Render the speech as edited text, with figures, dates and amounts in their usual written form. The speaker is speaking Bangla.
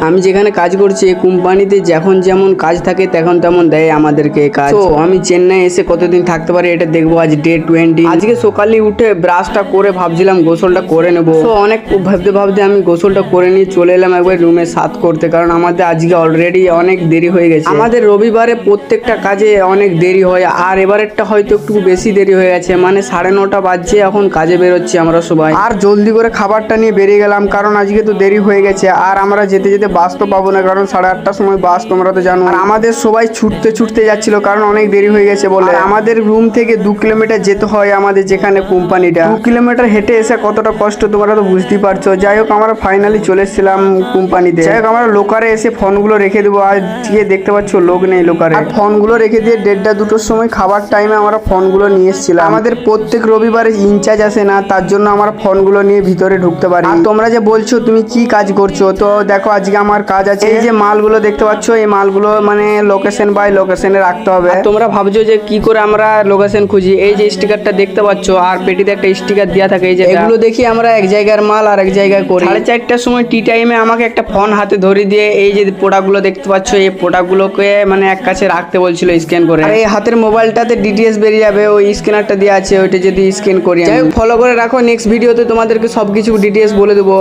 আমি যেখানে কাজ করছি এই কোম্পানিতে যখন যেমন কাজ থাকে তখন তেমন দেয় আমাদেরকে কাজ। তো আমি চেন্নাই এসে কতদিন থাকতে পারি এটা দেখবো। আজ ডে 20। আজকে সকালে উঠে ব্রাশটা করে ভাবছিলাম গোসলটা করে নেবো। তো অনেক ভাবতে ভাবতে আমি গোসলটা করে নিয়ে চলে এলাম একবার রুমে সাত করতে, কারণ আমাদের আজকে অলরেডি অনেক দেরি হয়ে গেছে। আমাদের রবিবারে প্রত্যেকটা কাজে অনেক দেরি হয়, আর এবারেরটা হয়তো একটু বেশি দেরি হয়ে গেছে, মানে 9:30 বাজছে এখন কাজে বেরোচ্ছি আমরা সবাই। আর জলদি করে খাবারটা নিয়ে বেরিয়ে গেলাম, কারণ আজকে তো দেরি হয়ে গেছে। আর আমরা যেতে যেতে বাস তো পাবো না, কারণ 8:30টার সময় বাস, তোমরা তো জানো। আর আমাদের সবাই ছুটতে ছুটতে যাচ্ছিল, কারণ অনেক দেরি হয়ে গেছে বলে। আমাদের রুম থেকে 2 কিলোমিটার যেতে হয় আমাদের যেখানে কোম্পানিটা। 2 কিলোমিটার হেঁটে এসে কতটা কষ্ট তোমরা তো বুঝতেই পারছো। যাই হোক আমরা ফাইনালি চলে এসেছিলাম কোম্পানিতে। যাই হোক আমরা লোকারে এসে ফোনগুলো রেখে দেবো। আজকে দেখতে পাচ্ছ লোক নেই লোকারে। আর ফোনগুলো রেখে দিয়ে 1:30-2টোর সময় খাবার টাইমে আমরা ফোনগুলো নিয়ে এসেছিলাম। আমাদের প্রত্যেক রবিবারে ইনচার্জ আসে না, তার জন্য আমরা ফোনগুলো নিয়ে ভিতরে ঢুকতে পারি। আর তোমরা যে বলছো তুমি কি কাজ করছো, তো দেখো আজকে আমার কাজ আছে। এই যে মালগুলো দেখতে পাচ্ছ, এই মালগুলো মানে লোকেশন বাই লোকেশনে রাখতে হবে। তোমরা ভাবছো যে কি করে আমরা লোকেশন খুঁজি, এই যে স্টিকারটা দেখতে পাচ্ছ আর পেটিতে একটা স্টিকার দেওয়া থাকে, এই যে এগুলো দেখি আমরা এক জায়গার মাল আর এক জায়গায় করি। 4:30টার সময় টি টাইমে আমাকে একটা ফোন হাতে ধরিয়ে দিয়ে এই যে প্রোডাক্টগুলো দেখতে পাচ্ছ, এই প্রোডাক্টগুলোকে মানে এক কাছে রাখতে বলছিল স্ক্যান করে। আর এই হাতের মোবাইলটাতে ডিটেলস বেরিয়ে যাবে, ওই স্ক্যানারটা দেওয়া আছে, ওইটা যদি স্ক্যান করি। যাই হোক ফলো করে রাখো, নেক্সট ভিডিওতে তোমাদেরকে সবকিছু ডিটেলস বলে দেবো।